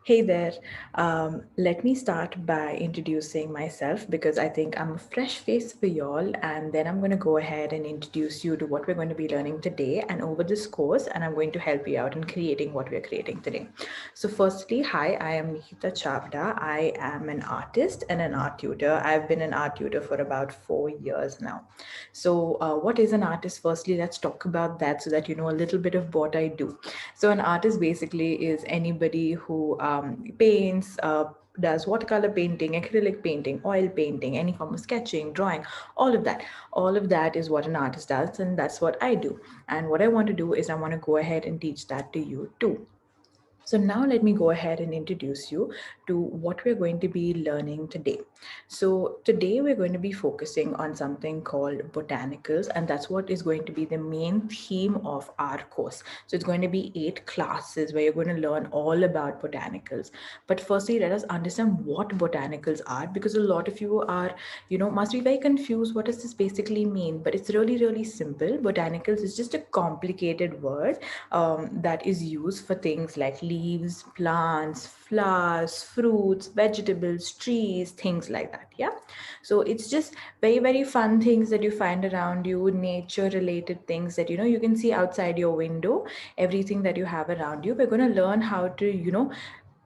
Hey there. Let me start by introducing myself because I think I'm a fresh face for y'all, and then I'm going to go ahead and introduce you to what we're going to be learning today and over this course, and I'm going to help you out in creating what we're creating today. So, firstly, hi, I am Nihita Chavda. I am an artist and an art tutor. I've been an art tutor for about 4 years now. So, what is an artist? Firstly, let's talk about that so that you know a little bit of what I do. So an artist basically is anybody who paints, does watercolor painting, acrylic painting, oil painting, any form of sketching, drawing, all of that. All of that is what an artist does, and that's what I do. And what I want to do is I want to go ahead and teach that to you too. So now let me go ahead and introduce you to what we're going to be learning today. So today we're going to be focusing on something called botanicals, and that's what is going to be the main theme of our course. So it's going to be 8 classes where you're going to learn all about botanicals. But firstly, let us understand what botanicals are, because a lot of you are, must be very confused. What does this basically mean? But it's really, really simple. Botanicals is just a complicated word that is used for things like leaves, plants, flowers, fruits, vegetables, trees, things like that. Yeah. So it's just very, very fun things that you find around you, nature related things that, you can see outside your window, everything that you have around you. We're going to learn how to,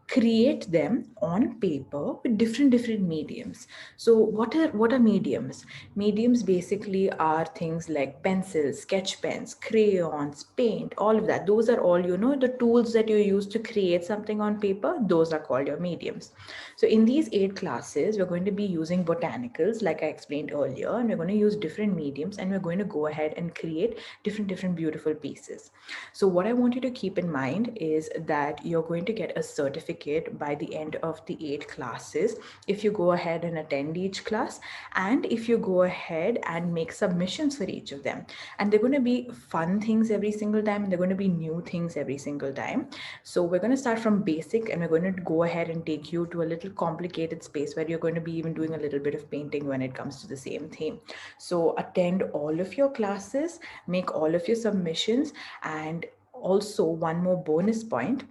create them on paper with different mediums. So what are mediums? Mediums basically are things like pencils, sketch pens, crayons, paint, all of that. Those are all, the tools that you use to create something on paper. Those are called your mediums. So in these 8 classes, we're going to be using botanicals like I explained earlier, and we're going to use different mediums, and we're going to go ahead and create different beautiful pieces. So what I want you to keep in mind is that you're going to get a certificate by the end of the 8 classes if you go ahead and attend each class, and if you go ahead and make submissions for each of them. And they're going to be fun things every single time, and they're going to be new things every single time. So we're going to start from basic, and we're going to go ahead and take you to a little complicated space where you're going to be even doing a little bit of painting when it comes to the same theme. So attend all of your classes, make all of your submissions, and also one more bonus point: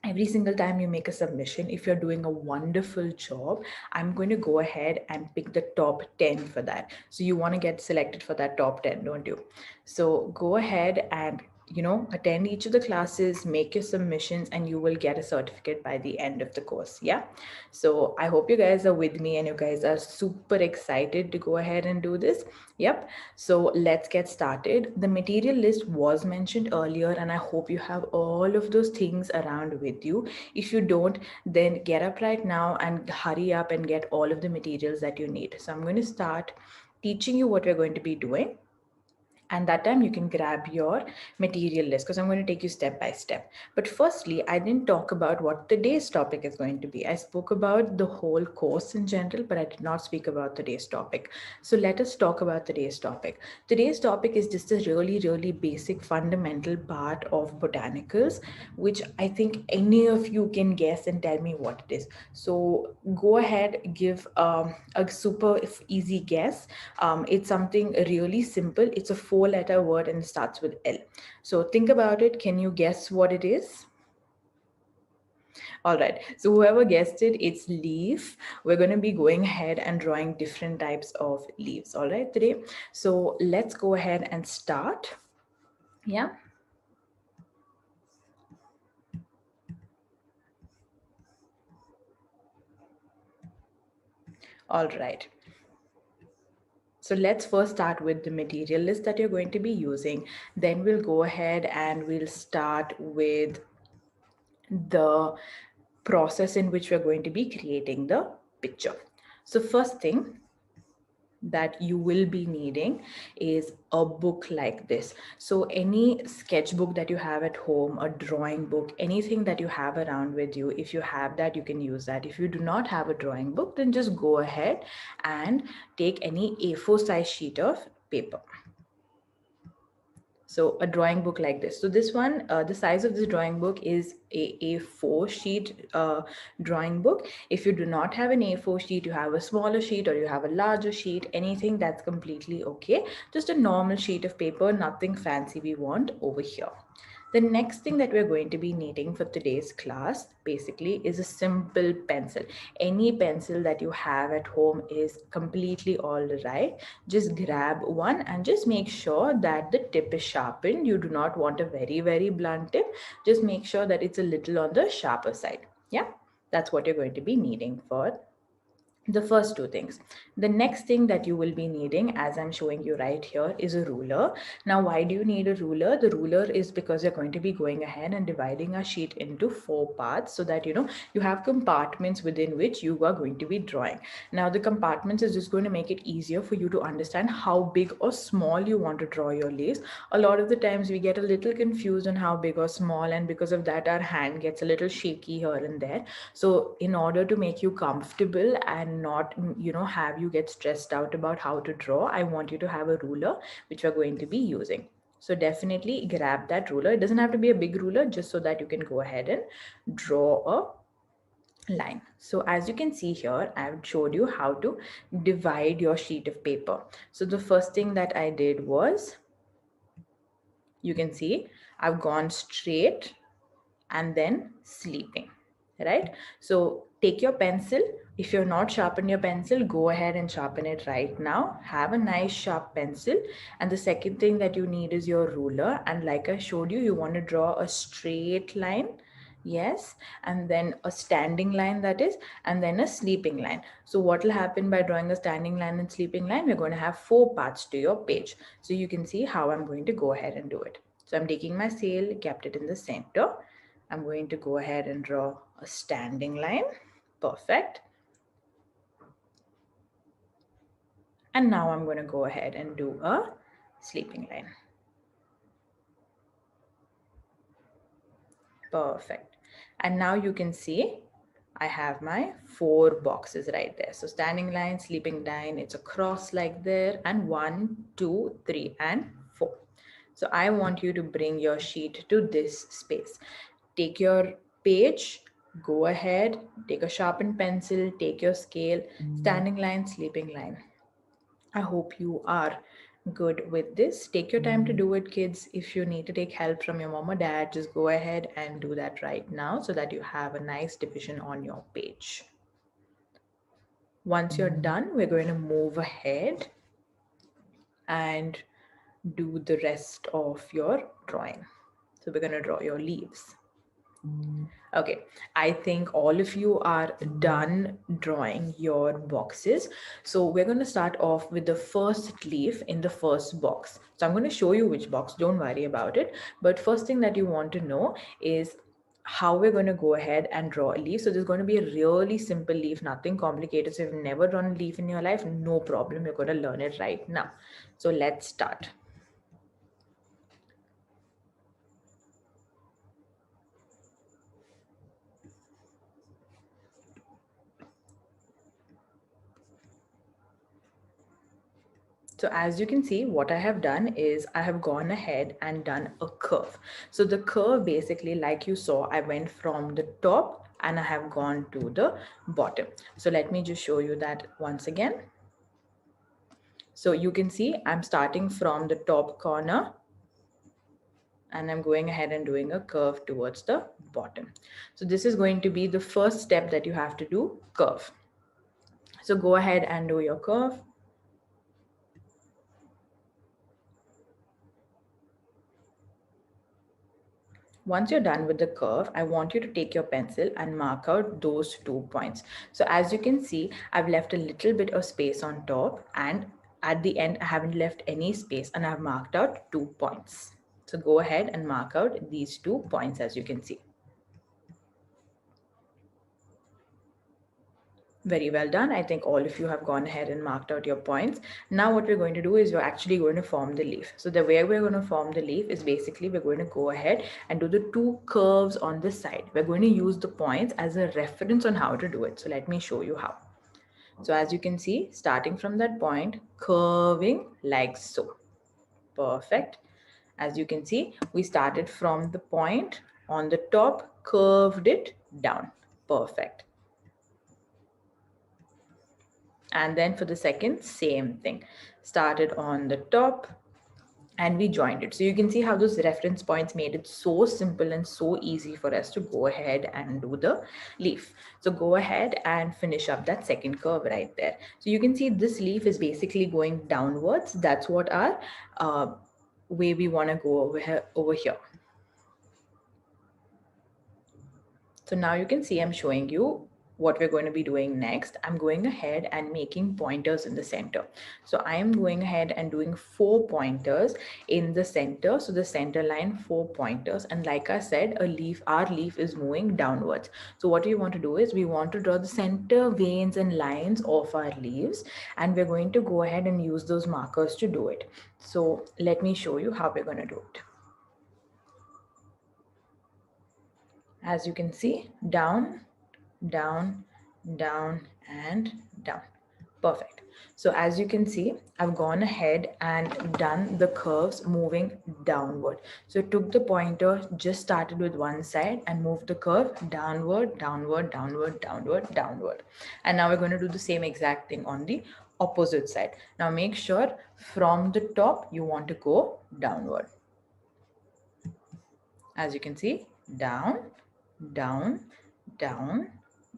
every single time you make a submission, if you're doing a wonderful job, I'm going to go ahead and pick the top 10 for that. So you want to get selected for that top 10, don't you? So go ahead and attend each of the classes, make your submissions, and you will get a certificate by the end of the course. Yeah. So I hope you guys are with me and you guys are super excited to go ahead and do this. Yep. So let's get started. The material list was mentioned earlier, and I hope you have all of those things around with you. If you don't, then get up right now and hurry up and get all of the materials that you need. So I'm going to start teaching you what we're going to be doing, and that time you can grab your material list because I'm going to take you step by step. But firstly, I didn't talk about what today's topic is going to be. I spoke about the whole course in general, but I did not speak about today's topic. So let us talk about today's topic. Today's topic is just a really, really basic fundamental part of botanicals, which I think any of you can guess and tell me what it is. So go ahead, give a super easy guess. It's something really simple. It's a 4-letter word and it starts with L. So think about it. Can you guess what it is? All right. So whoever guessed it, it's leaf. We're going to be going ahead and drawing different types of leaves. All right, today. So let's go ahead and start. Yeah. All right. So let's first start with the material list that you're going to be using. Then we'll go ahead and we'll start with the process in which we're going to be creating the picture. So first thing that you will be needing is a book like this. So any sketchbook that you have at home, a drawing book, anything that you have around with you, if you have that, you can use that. If you do not have a drawing book, then just go ahead and take any A4 size sheet of paper. So a drawing book like this. So this one, the size of this drawing book is a A4 sheet drawing book. If you do not have an A4 sheet, you have a smaller sheet or you have a larger sheet, anything, that's completely okay. Just a normal sheet of paper, nothing fancy we want over here. The next thing that we're going to be needing for today's class basically is a simple pencil. Any pencil that you have at home is completely all right. Just grab one and just make sure that the tip is sharpened. You do not want a very, very blunt tip. Just make sure that it's a little on the sharper side. Yeah, that's what you're going to be needing for the first two things. The next thing that you will be needing, as I'm showing you right here, is a ruler. Now, why do you need a ruler? The ruler is because you're going to be going ahead and dividing a sheet into 4 parts so that you have compartments within which you are going to be drawing. Now, the compartments is just going to make it easier for you to understand how big or small you want to draw your leaves. A lot of the times we get a little confused on how big or small, and because of that our hand gets a little shaky here and there. So in order to make you comfortable and not have you get stressed out about how to draw, I want you to have a ruler which we're going to be using. So definitely grab that ruler. It doesn't have to be a big ruler, just so that you can go ahead and draw a line. So as you can see here, I've showed you how to divide your sheet of paper. So the first thing that I did was, you can see I've gone straight and then sleeping, right? So take your pencil. If you're not sharpened your pencil, go ahead and sharpen it right now. Have a nice sharp pencil. And the second thing that you need is your ruler. And like I showed you, you want to draw a straight line. Yes, and then a standing line, that is, and then a sleeping line. So what will happen by drawing a standing line and sleeping line? We're going to have 4 parts to your page. So you can see how I'm going to go ahead and do it. So I'm taking my scale, kept it in the center. I'm going to go ahead and draw a standing line. Perfect. And now I'm going to go ahead and do a sleeping line. Perfect. And now you can see I have my 4 boxes right there. So standing line, sleeping line, it's a cross like there, and 1, 2, 3, and 4. So I want you to bring your sheet to this space. Take your page, go ahead, take a sharpened pencil, take your scale, standing line, sleeping line. I hope you are good with this. Take your time to do it, kids. If you need to take help from your mom or dad, just go ahead and do that right now so that you have a nice division on your page. Once you're done, we're going to move ahead and do the rest of your drawing. So we're going to draw your leaves. Okay, I think all of you are done drawing your boxes. So we're going to start off with the first leaf in the first box. So I'm going to show you which box, don't worry about it. But first thing that you want to know is how we're going to go ahead and draw a leaf. So there's going to be a really simple leaf, nothing complicated. So if you've never drawn a leaf in your life, no problem. You're going to learn it right now. So let's start. So as you can see, what I have done is I have gone ahead and done a curve. So the curve basically, like you saw, I went from the top and I have gone to the bottom. So let me just show you that once again. So you can see I'm starting from the top corner and I'm going ahead and doing a curve towards the bottom. So this is going to be the first step that you have to do, curve. So go ahead and do your curve. Once you're done with the curve, I want you to take your pencil and mark out those 2 points. So as you can see, I've left a little bit of space on top, and at the end, I haven't left any space, and I've marked out 2 points. So go ahead and mark out these 2 points, as you can see. Very well done. I think all of you have gone ahead and marked out your points. Now what we're going to do is we're actually going to form the leaf. So the way we're going to form the leaf is basically we're going to go ahead and do the 2 curves on this side. We're going to use the points as a reference on how to do it. So let me show you how. So as you can see, starting from that point, curving like so. Perfect. As you can see, we started from the point on the top, curved it down. Perfect. And then for the second, same thing. Started on the top, and we joined it. So you can see how those reference points made it so simple and so easy for us to go ahead and do the leaf. So go ahead and finish up that second curve right there. So you can see this leaf is basically going downwards. That's what our way we want to go over here. So now you can see I'm showing you what we're going to be doing next. I'm going ahead and making pointers in the center. So I am going ahead and doing 4 pointers in the center. So the center line, 4 pointers. And like I said, our leaf is moving downwards. So what we want to do is we want to draw the center veins and lines of our leaves. And we're going to go ahead and use those markers to do it. So let me show you how we're going to do it. As you can see, down, down, down, and down. Perfect. So as you can see, I've gone ahead and done the curves moving downward. So took the pointer, just started with one side and moved the curve downward, downward, downward, downward, downward. And now we're going to do the same exact thing on the opposite side. Now make sure from the top, you want to go downward. As you can see, down, down, down,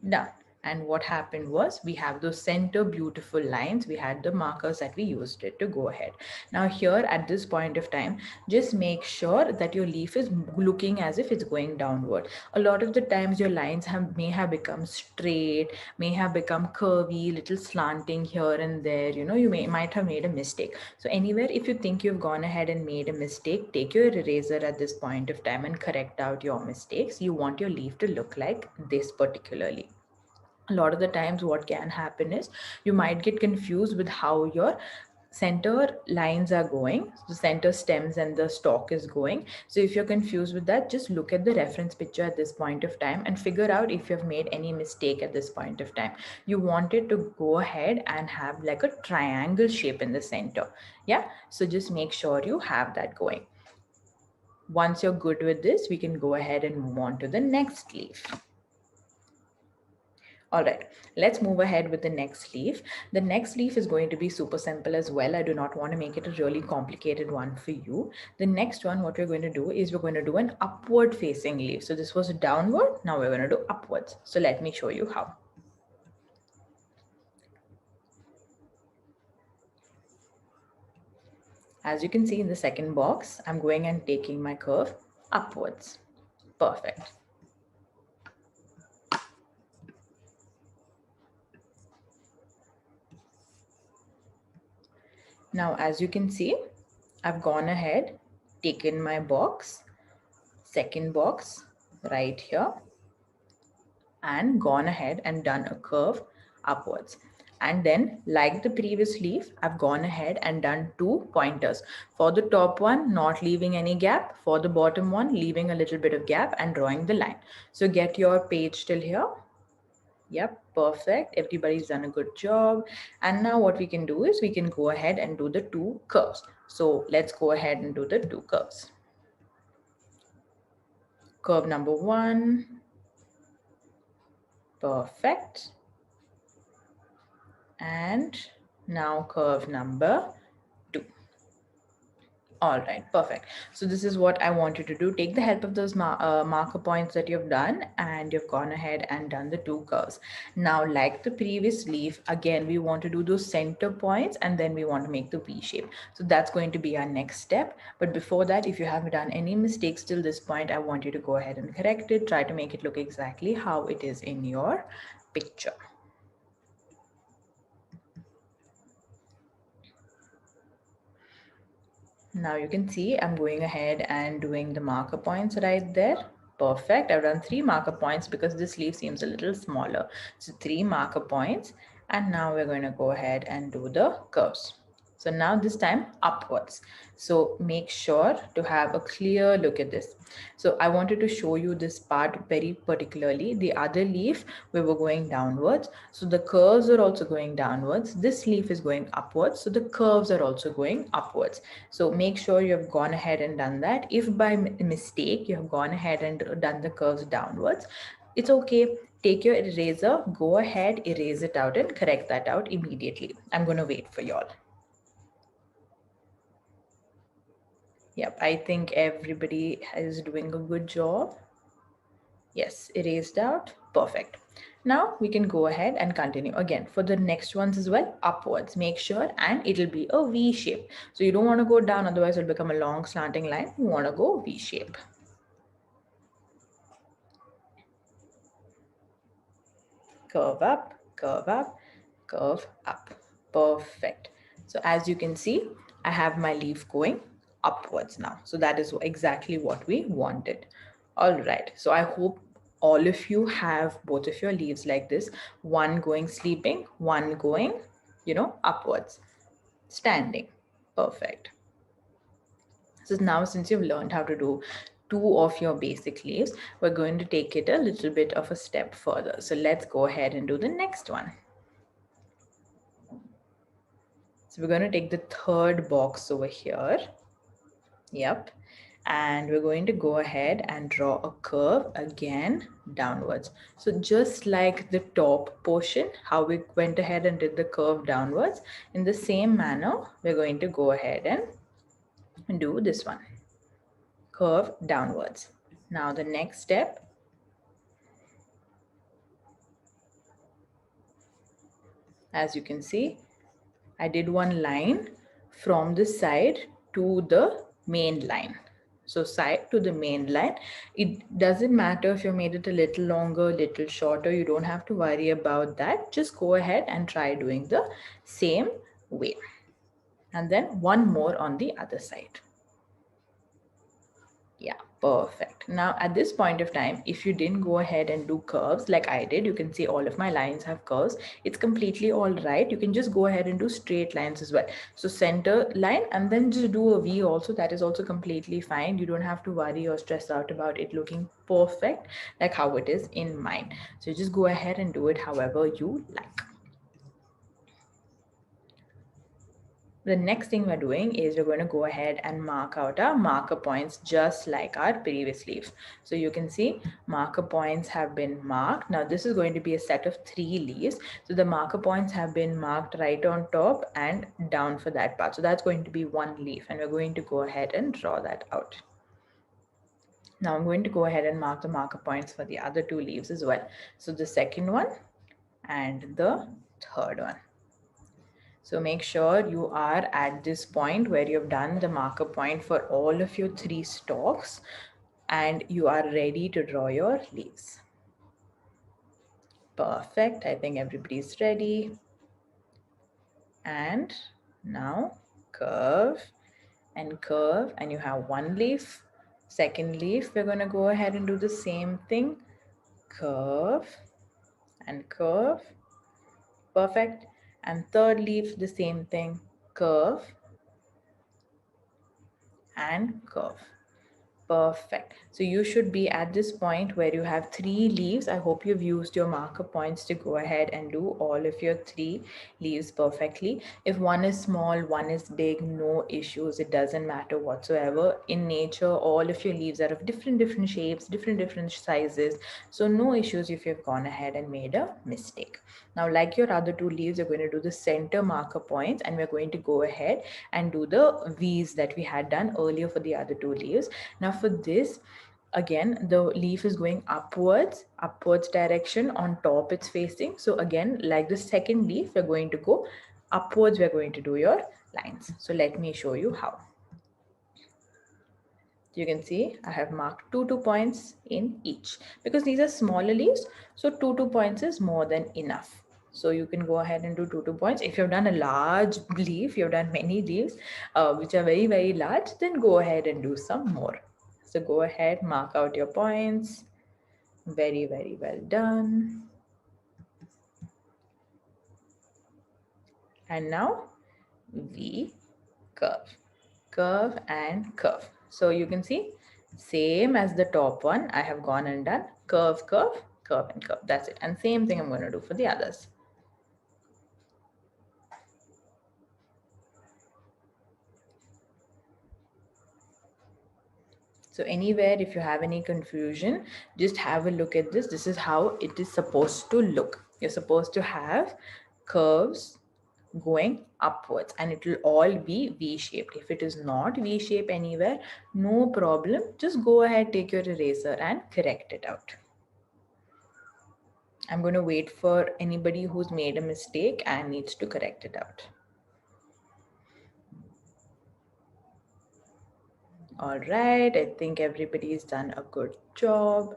down. And what happened was we have those center beautiful lines. We had the markers that we used it to go ahead. Now here at this point of time, just make sure that your leaf is looking as if it's going downward. A lot of the times your lines may have become straight, may have become curvy, little slanting here and there. You know, you might have made a mistake. So anywhere, if you think you've gone ahead and made a mistake, take your eraser at this point of time and correct out your mistakes. You want your leaf to look like this particularly. A lot of the times what can happen is you might get confused with how your center lines are going, the center stems and the stalk is going. So if you're confused with that, just look at the reference picture at this point of time and figure out if you've made any mistake at this point of time. You want it to go ahead and have like a triangle shape in the center. Yeah, so just make sure you have that going. Once you're good with this, we can go ahead and move on to the next leaf. All right, let's move ahead with the next leaf. The next leaf is going to be super simple as well. I do not want to make it a really complicated one for you. The next one, what we're going to do is we're going to do an upward facing leaf. So this was a downward, now we're going to do upwards. So let me show you how. As you can see in the second box, I'm going and taking my curve upwards. Perfect. Now, as you can see, I've gone ahead, taken my box, second box right here, and gone ahead and done a curve upwards. And then like the previous leaf, I've gone ahead and done 2 pointers. For the top one, not leaving any gap. For the bottom one, leaving a little bit of gap and drawing the line. So get your page till here. Yep, perfect. Everybody's done a good job. And now what we can do is we can go ahead and do the 2 curves. So let's go ahead and do the 2 curves. Curve number 1. Perfect. And now curve number 2. All right, perfect. So this is what I want you to do. Take the help of those marker points that you've done and you've gone ahead and done the 2 curves. Now, like the previous leaf, again, we want to do those center points and then we want to make the V shape. So that's going to be our next step. But before that, if you haven't done any mistakes till this point, I want you to go ahead and correct it. Try to make it look exactly how it is in your picture. Now you can see I'm going ahead and doing the marker points right there. Perfect. I've done 3 marker points because this leaf seems a little smaller. So 3 marker points. And now we're going to go ahead and do the curves. So now this time upwards. So make sure to have a clear look at this. So I wanted to show you this part very particularly. The other leaf, we were going downwards. So the curves are also going downwards. This leaf is going upwards. So the curves are also going upwards. So make sure you have gone ahead and done that. If by mistake you have gone ahead and done the curves downwards, it's okay. Take your eraser, go ahead, erase it out and correct that out immediately. I'm going to wait for y'all. Yep, I think everybody is doing a good job. Yes, erased out. Perfect. Now we can go ahead and continue again for the next ones as well, upwards. Make sure, and it'll be a V shape. So you don't want to go down, otherwise it'll become a long slanting line. You want to go V shape. Curve up, curve up, curve up. Perfect. So as you can see, I have my leaf going upwards now. So that is exactly what we wanted. All right. So I hope all of you have both of your leaves like this, one going sleeping, one going, upwards, standing. Perfect. So now since you've learned how to do two of your basic leaves, we're going to take it a little bit of a step further. So let's go ahead and do the next one. So we're going to take the third box over here. Yep. And we're going to go ahead and draw a curve again downwards. So just like the top portion, how we went ahead and did the curve downwards, in the same manner, we're going to go ahead and do this one. Curve downwards. Now the next step, as you can see, I did one line from the side to the main line. So side to the main line. It doesn't matter if you made it a little longer, little shorter. You don't have to worry about that. Just go ahead and try doing the same way. And then one more on the other side. Yeah, perfect. Now at this point of time, if you didn't go ahead and do curves like I did, you can see all of my lines have curves. It's completely all right. You can just go ahead and do straight lines as well. So center line and then just do a V also. That is also completely fine. You don't have to worry or stress out about it looking perfect like how it is in mine. So just go ahead and do it however you like. The next thing we're doing is we're going to go ahead and mark out our marker points just like our previous leaf. So you can see marker points have been marked. Now this is going to be a set of 3 leaves. So the marker points have been marked right on top and down for that part. So that's going to be 1 leaf and we're going to go ahead and draw that out. Now I'm going to go ahead and mark the marker points for the other 2 leaves as well. So the second one and the third one. So make sure you are at this point where you've done the marker point for all of your 3 stalks and you are ready to draw your leaves. Perfect. I think everybody's ready. And now curve and curve and you have 1 leaf. Second leaf, we're going to go ahead and do the same thing. Curve and curve. Perfect. And third leaf, the same thing. Curve and curve. Perfect. So you should be at this point where you have 3 leaves. I hope you've used your marker points to go ahead and do all of your 3 leaves perfectly. If one is small, one is big, no issues. It doesn't matter whatsoever. In nature, all of your leaves are of different shapes, different sizes. So no issues if you've gone ahead and made a mistake. Now, like your other 2 leaves, you're going to do the center marker points and we're going to go ahead and do the V's that we had done earlier for the other 2 leaves. Now for this, again, the leaf is going upwards direction. On top it's facing. So again, like the second leaf, we're going to go upwards. We're going to do your lines. So let me show you how. You can see I have marked 2 points in each because these are smaller leaves. So 2 points is more than enough. So you can go ahead and do 2 points. If you've done a large leaf, you've done many leaves which are very large, then go ahead and do some more. So go ahead, mark out your points. Very well done. And now we curve, curve and curve. So you can see same as the top one, I have gone and done curve, curve, curve and curve. That's it. And same thing I'm going to do for the others. So anywhere, if you have any confusion, just have a look at this. This is how it is supposed to look. You're supposed to have curves, going upwards, and it will all be V-shaped. If it is not V-shape anywhere, no problem. Just go ahead, take your eraser and correct it out. I'm going to wait for anybody who's made a mistake and needs to correct it out. All right, I think everybody's done a good job.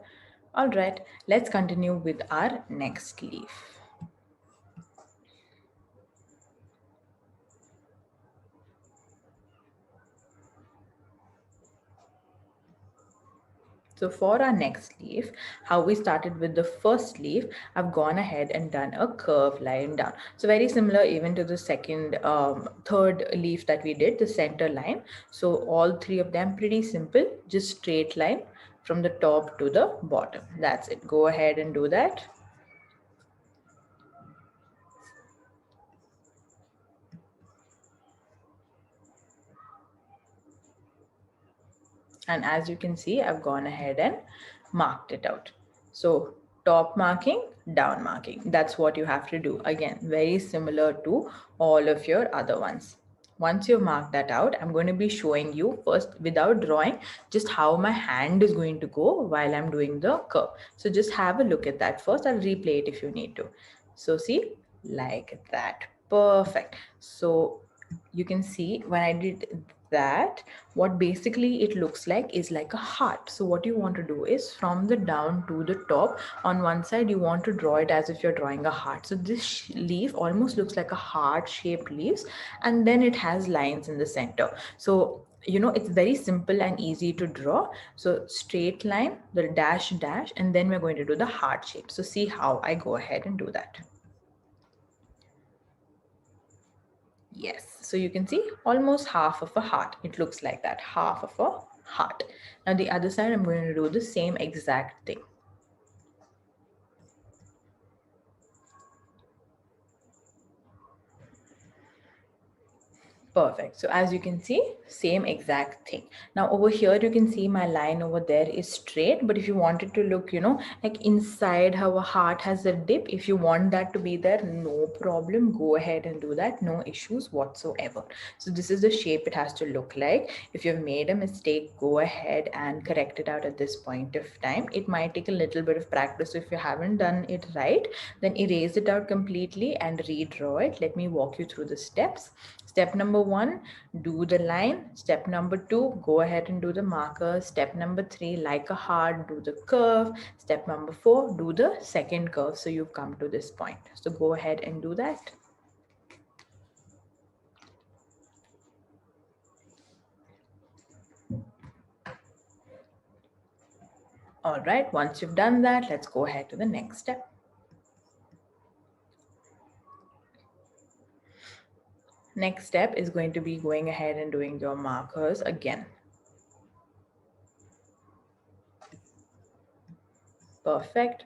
All right, let's continue with our next leaf. So for our next leaf, how we started with the first leaf, I've gone ahead and done a curve line down. So very similar even to the third leaf that we did, the center line. So all three of them pretty simple, just straight line from the top to the bottom. That's it. Go ahead and do that. And as you can see, I've gone ahead and marked it out. So top marking, down marking, that's what you have to do. Again, very similar to all of your other ones. Once you've marked that out, I'm going to be showing you first without drawing just how my hand is going to go while I'm doing the curve. So just have a look at that first. I'll replay it if you need to. So see, like that. Perfect. So you can see when I did that, what basically it looks like is like a heart. So what you want to do is from the down to the top, on one side you want to draw it as if you're drawing a heart. So this leaf almost looks like a heart shaped leaves, and then it has lines in the center. So you know, it's very simple and easy to draw. So straight line, the dash dash, and then we're going to do the heart shape. So see how I go ahead and do that. Yes, so you can see almost half of a heart. It looks like that, half of a heart. Now the other side, I'm going to do the same exact thing. Perfect. So as you can see, same exact thing. Now over here, you can see my line over there is straight, but if you want it to look, you know, like inside how a heart has a dip, if you want that to be there, no problem. Go ahead and do that. No issues whatsoever. So this is the shape it has to look like. If you've made a mistake, go ahead and correct it out at this point of time. It might take a little bit of practice. So if you haven't done it right, then erase it out completely and redraw it. Let me walk you through the steps. Step number 1, do the line. Step number 2, go ahead and do the marker. Step number 3, like a heart, do the curve. Step number 4, do the second curve. So you've come to this point. So go ahead and do that. All right, once you've done that, let's go ahead to the next step. Next step is going to be going ahead and doing your markers again. Perfect.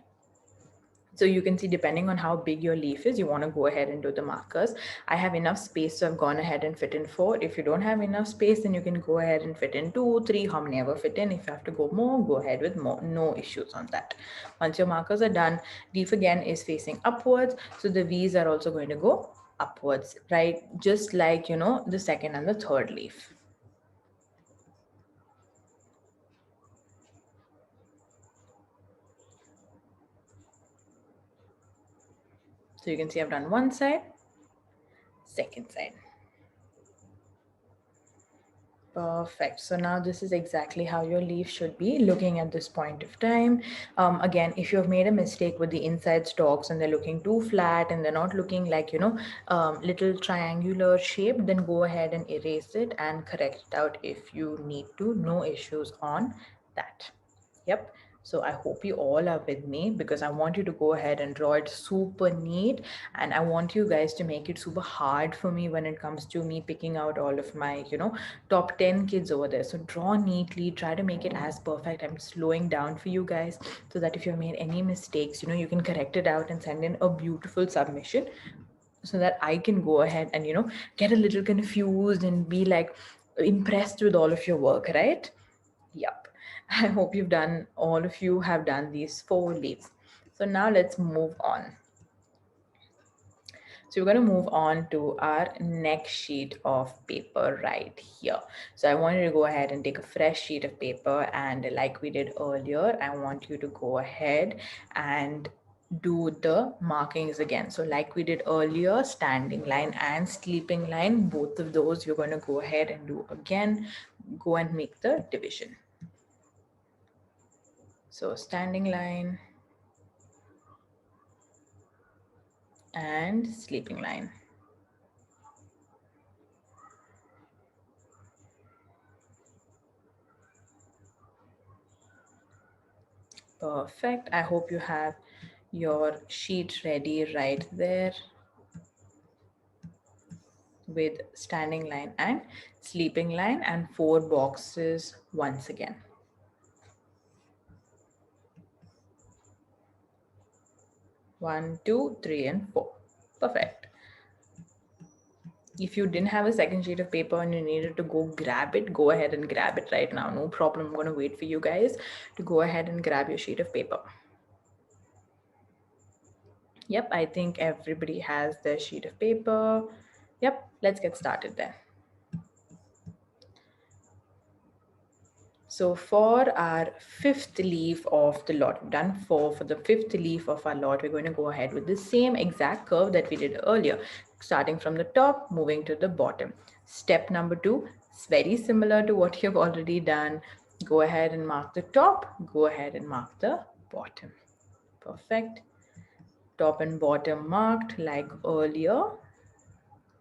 So you can see depending on how big your leaf is, you want to go ahead and do the markers. I have enough space, so I've gone ahead and fit in 4. If you don't have enough space, then you can go ahead and fit in 2, 3, how many ever fit in. If you have to go more, go ahead with more. No issues on that. Once your markers are done, leaf again is facing upwards. So the V's are also going to go upwards, right? Just like, you know, the second and the third leaf. So you can see I've done one side, second side. Perfect. So now this is exactly how your leaf should be looking at this point of time. Again, if you have made a mistake with the inside stalks and they're looking too flat and they're not looking like, you know, little triangular shape, then go ahead and erase it and correct it out if you need to. No issues on that. Yep. So I hope you all are with me because I want you to go ahead and draw it super neat, and I want you guys to make it super hard for me when it comes to me picking out all of my, you know, top 10 kids over there. So draw neatly, try to make it as perfect. I'm slowing down for you guys so that if you've made any mistakes, you know, you can correct it out and send in a beautiful submission so that I can go ahead and, you know, get a little confused and be like impressed with all of your work, right? Yep. I hope all of you have done these 4 leaves. So now let's move on. So we're going to move on to our next sheet of paper right here. So I want you to go ahead and take a fresh sheet of paper, and like we did earlier, I want you to go ahead and do the markings again. So like we did earlier, standing line and sleeping line, both of those you're going to go ahead and do again. Go and make the division. So standing line and sleeping line. Perfect. I hope you have your sheet ready right there with standing line and sleeping line and 4 boxes once again. 1, 2, 3, and 4. Perfect. If you didn't have a second sheet of paper and you needed to go grab it, go ahead and grab it right now. No problem. I'm going to wait for you guys to go ahead and grab your sheet of paper. Yep, I think everybody has their sheet of paper. Yep, let's get started then. So for our fifth leaf of the lot, we've done 4. For the fifth leaf of our lot, we're going to go ahead with the same exact curve that we did earlier, starting from the top, moving to the bottom. Step number 2 is very similar to what you've already done. Go ahead and mark the top, go ahead and mark the bottom. Perfect. Top and bottom marked like earlier.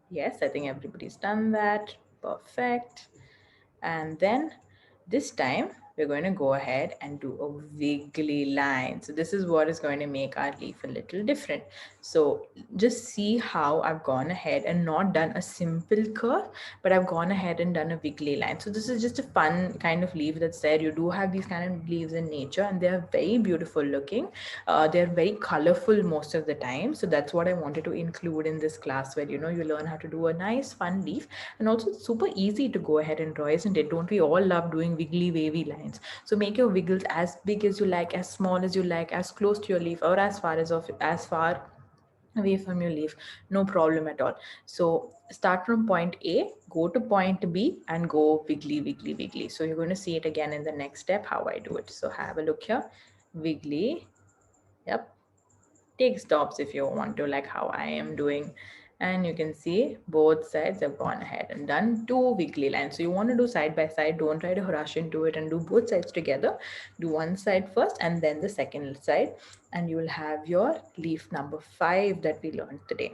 Yes, I think everybody's done that. Perfect. And then this time we're going to go ahead and do a wiggly line. So this is what is going to make our leaf a little different. So just see how I've gone ahead and not done a simple curve, but I've gone ahead and done a wiggly line. So this is just a fun kind of leaf that's there. You do have these kind of leaves in nature and they're very beautiful looking. They're very colorful most of the time. So that's what I wanted to include in this class, where you learn how to do a nice fun leaf. And also it's super easy to go ahead and draw, isn't it? Don't we all love doing wiggly wavy lines? So make your wiggles as big as you like, as small as you like, as close to your leaf or as far away from your leaf, no problem at all. So start from point A, go to point B and go wiggly wiggly wiggly. So you're going to see it again in the next step how I do it. So have a look here. Wiggly. Yep, take stops if you want to, like how I am doing. And you can see both sides have gone ahead and done 2 wiggly lines. So you want to do side by side. Don't try to rush into it and do both sides together. Do one side first and then the second side, and you will have your leaf number 5 that we learned today.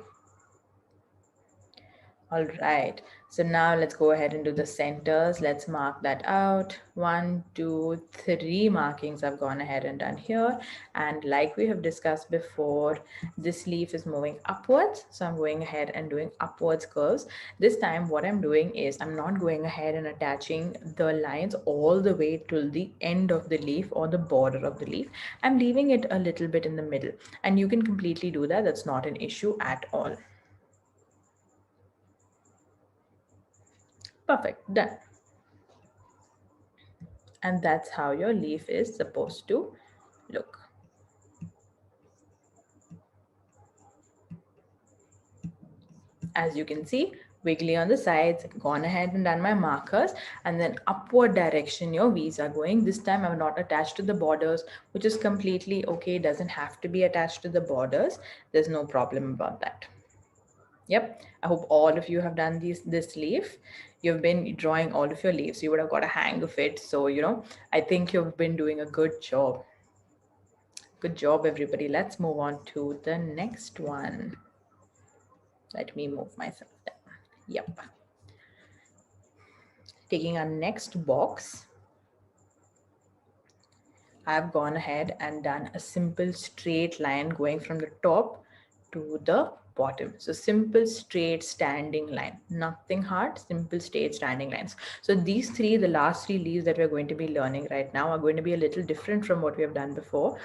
All right, so now let's go ahead and do the centers. Let's mark that out. 1, 2, 3 markings I've gone ahead and done here. And like we have discussed before, this leaf is moving upwards. So I'm going ahead and doing upwards curves. This time what I'm doing is I'm not going ahead and attaching the lines all the way till the end of the leaf or the border of the leaf. I'm leaving it a little bit in the middle. And you can completely do that. That's not an issue at all. Perfect, done. And that's how your leaf is supposed to look. As you can see, wiggly on the sides, gone ahead and done my markers, and then upward direction your V's are going. This time I'm not attached to the borders, which is completely okay. It doesn't have to be attached to the borders. There's no problem about that. Yep, I hope all of you have done this leaf. You've been drawing all of your leaves. You would have got a hang of it. So, I think you've been doing a good job. Good job, everybody. Let's move on to the next one. Let me move myself down. Yep. Taking our next box, I've gone ahead and done a simple straight line going from the top to the bottom. So simple straight standing line, nothing hard, simple straight standing lines. So these three, the last 3 leaves that we're going to be learning right now, are going to be a little different from what we have done before.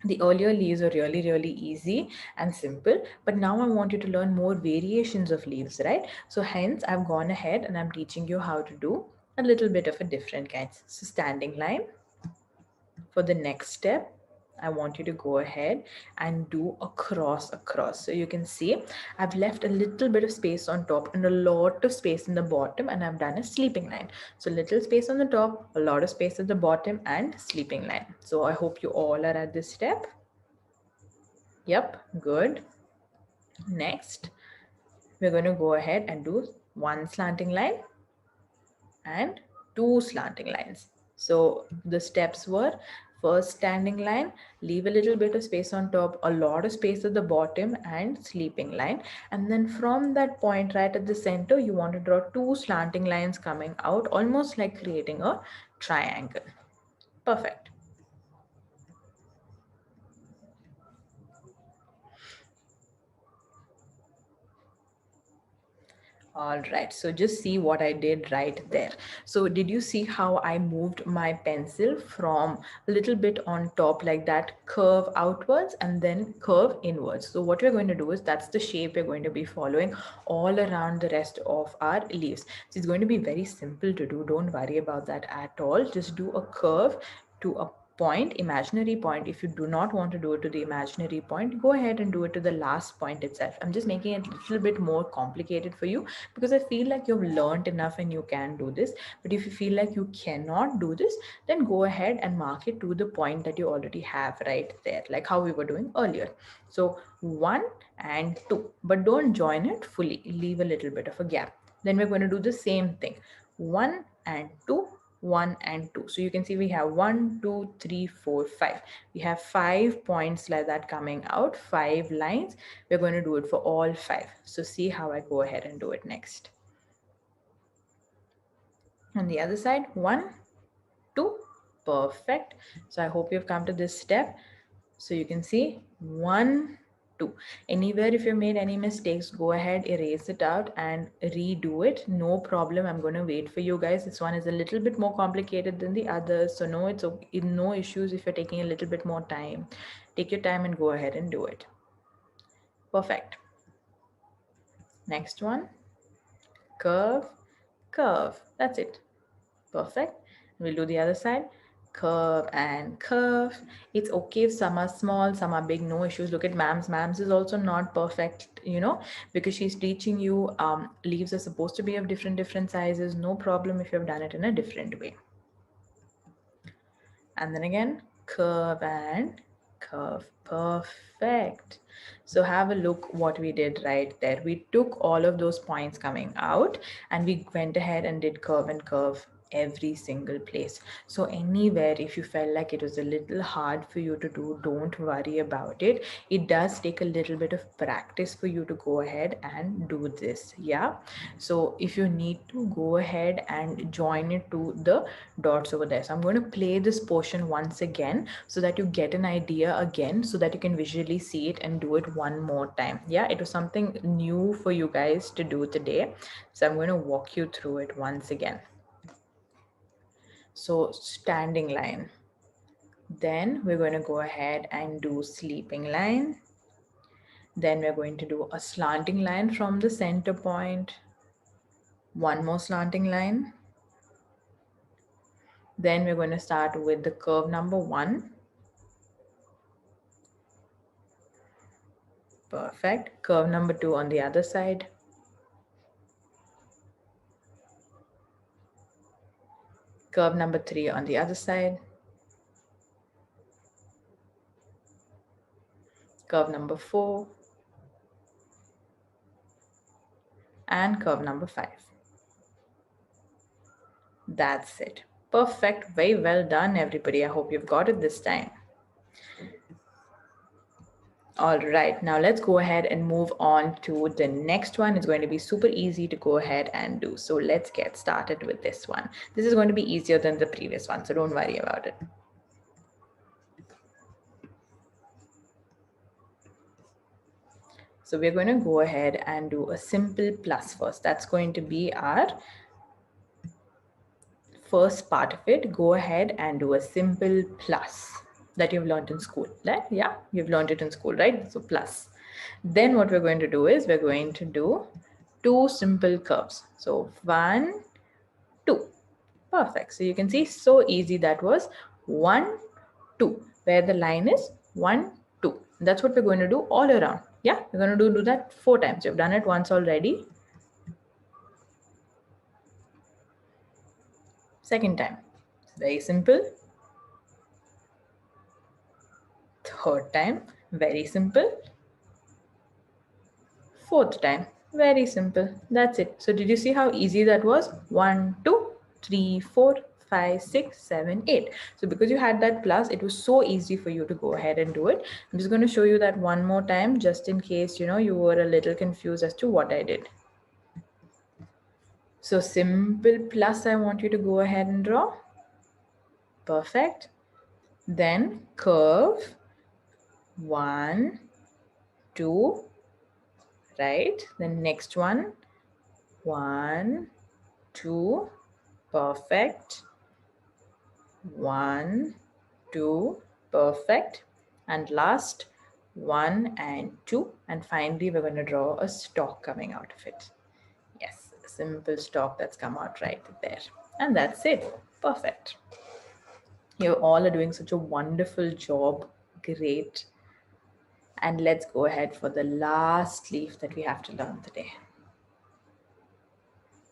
The earlier leaves are really, really easy and simple, but now I want you to learn more variations of leaves, right? So hence I've gone ahead and I'm teaching you how to do a little bit of a different kind. So standing line for the next step, I want you to go ahead and do a cross across. So you can see I've left a little bit of space on top and a lot of space in the bottom, and I've done a sleeping line. So little space on the top, a lot of space at the bottom, and sleeping line. So I hope you all are at this step. Yep, good. Next, we're going to go ahead and do one slanting line and two slanting lines. So the steps were: first standing line, leave a little bit of space on top, a lot of space at the bottom, and sleeping line. And then from that point right at the center, you want to draw two slanting lines coming out, almost like creating a triangle. Perfect. All right, so just see what I did right there. So did you see how I moved my pencil from a little bit on top like that, curve outwards and then curve inwards? So what we're going to do is that's the shape we're going to be following all around the rest of our leaves. So it's going to be very simple to do. Don't worry about that at all. Just do a curve to a point, imaginary point. If you do not want to do it to the imaginary point, go ahead and do it to the last point itself. I'm just making it a little bit more complicated for you because I feel like you've learned enough and you can do this. But if you feel like you cannot do this, then go ahead and mark it to the point that you already have right there, like how we were doing earlier. So 1 and 2, but don't join it fully, leave a little bit of a gap. Then we're going to do the same thing, 1 and 2, 1 and 2. So you can see we have 1, 2, 3, 4, 5. We have 5 points like that coming out, 5 lines. We're going to do it for all 5. So see how I go ahead and do it next. On the other side, 1, 2, perfect. So I hope you've come to this step. So you can see 1, 2. Anywhere if you made any mistakes, go ahead, erase it out and redo it. No problem. I'm going to wait for you guys. This one is a little bit more complicated than the others. So no, it's okay. No issues if you're taking a little bit more time. Take your time and go ahead and do it. Perfect. Next one, curve, curve. That's it. Perfect. We'll do the other side. Curve and curve. It's okay if some are small, some are big, no issues. Look at Mams. Mams is also not perfect, because she's teaching you leaves are supposed to be of different sizes. No problem if you've done it in a different way. And then again, curve and curve. Perfect. So have a look what we did right there. We took all of those points coming out and we went ahead and did curve and curve every single place. So anywhere if you felt like it was a little hard for you to do, don't worry about it. It does take a little bit of practice for you to go ahead and do this. Yeah, so if you need to go ahead and join it to the dots over there. So I'm going to play this portion once again so that you get an idea again, so that you can visually see it and do it one more time. Yeah, it was something new for you guys to do today. So I'm going to walk you through it once again. So standing line. Then we're going to go ahead and do sleeping line. Then we're going to do a slanting line from the center point. One more slanting line. Then we're going to start with the curve number 1. Perfect. Curve number 2 on the other side. Curve number 3 on the other side. Curve number 4. And curve number 5. That's it. Perfect. Very well done, everybody. I hope you've got it this time. All right, now let's go ahead and move on to the next one. It's going to be super easy to go ahead and do. So let's get started with this one. This is going to be easier than the previous one, so don't worry about it. So we're going to go ahead and do a simple plus first. That's going to be our first part of it. Go ahead and do a simple plus that you've learned in school. Right? Yeah, you've learned it in school, right? So plus. Then what we're going to do is we're going to do 2 simple curves. So 1, 2. Perfect. So you can see so easy that was 1, 2. where the line is 1, 2. That's what we're going to do all around. Yeah, we're going to do that 4 times. You've done it once already. Second time, very simple. Third time, very simple. Fourth time, very simple. That's it. So did you see how easy that was? 1, 2, 3, 4, 5, 6, 7, 8. So because you had that plus, it was so easy for you to go ahead and do it. I'm just going to show you that one more time, just in case, you were a little confused as to what I did. So simple plus, I want you to go ahead and draw. Perfect. Then curve, 1, 2, right? The next one, 1, 2, perfect. 1, 2, perfect. And last, 1 and 2. And finally, we're going to draw a stalk coming out of it. Yes, a simple stalk that's come out right there. And that's it. Perfect. You all are doing such a wonderful job. Great. And let's go ahead for the last leaf that we have to learn today.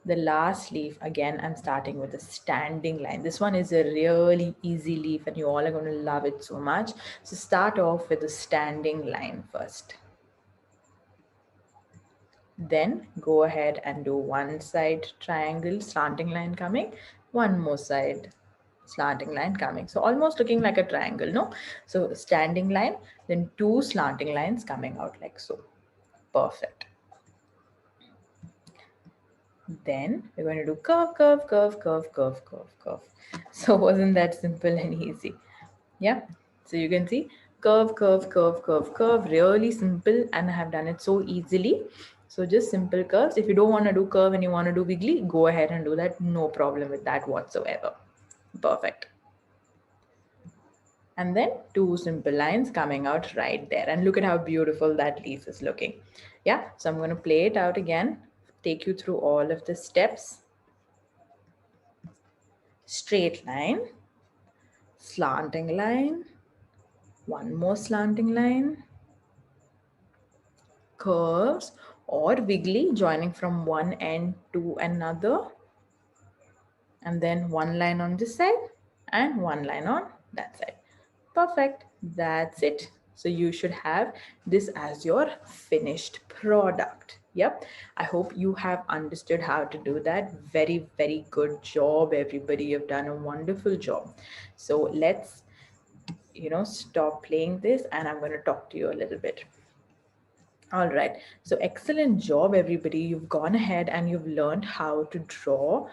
The last leaf, again, I'm starting with a standing line. This one is a really easy leaf and you all are going to love it so much. So start off with a standing line first. Then go ahead and do one side triangle, slanting line coming, one more side slanting line coming. So almost looking like a triangle, no? So standing line, then 2 slanting lines coming out like so. Perfect. Then we're going to do curve, curve, curve, curve, curve, curve, curve. So wasn't that simple and easy? Yeah. So you can see curve, curve, curve, curve, curve, really simple, and I have done it so easily. So just simple curves. If you don't want to do curve and you want to do wiggly, go ahead and do that. No problem with that whatsoever. Perfect. And then 2 simple lines coming out right there. And look at how beautiful that leaf is looking. Yeah, so I'm going to play it out again, take you through all of the steps. Straight line, slanting line, one more slanting line, curves or wiggly joining from one end to another, and then one line on this side and one line on that side. Perfect. That's it. So you should have this as your finished product. Yep. I hope you have understood how to do that. Very, very good job, everybody. You've done a wonderful job. So let's, stop playing this and I'm going to talk to you a little bit. All right. So excellent job, everybody. You've gone ahead and you've learned how to draw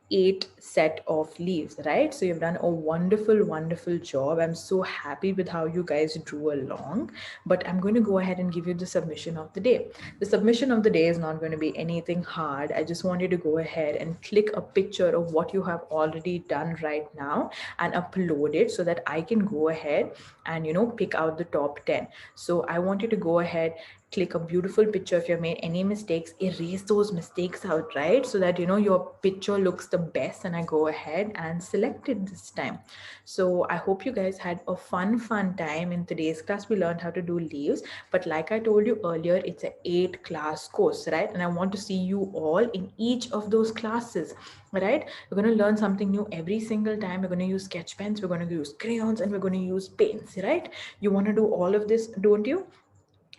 8 set of leaves, right? So you've done a wonderful, wonderful job. I'm so happy with how you guys drew along, but I'm going to go ahead and give you the submission of the day. The submission of the day is not going to be anything hard. I just want you to go ahead and click a picture of what you have already done right now and upload it so that I can go ahead and, pick out the top 10. So I want you to go ahead, click a beautiful picture. If you've made any mistakes, erase those mistakes out, right? So that, your picture looks the best, and I go ahead and select it this time. So I hope you guys had a fun time. In today's class, we learned how to do leaves, but like I told you earlier, it's an 8-class course, right? And I want to see you all in each of those classes, right? We're going to learn something new every single time. We're going to use sketch pens, we're going to use crayons, and we're going to use paints, right? You want to do all of this, don't you?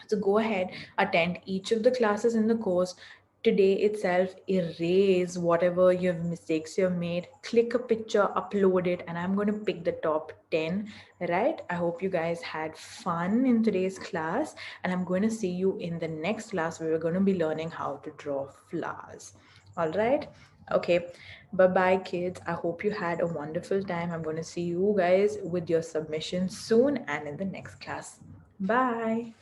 So go ahead, attend each of the classes in the course. Today itself, erase whatever mistakes you've made, click a picture, upload it, and I'm going to pick the top 10, right? I hope you guys had fun in today's class, and I'm going to see you in the next class where we're going to be learning how to draw flowers. All right. Okay. Bye-bye, kids. I hope you had a wonderful time. I'm going to see you guys with your submissions soon and in the next class. Bye.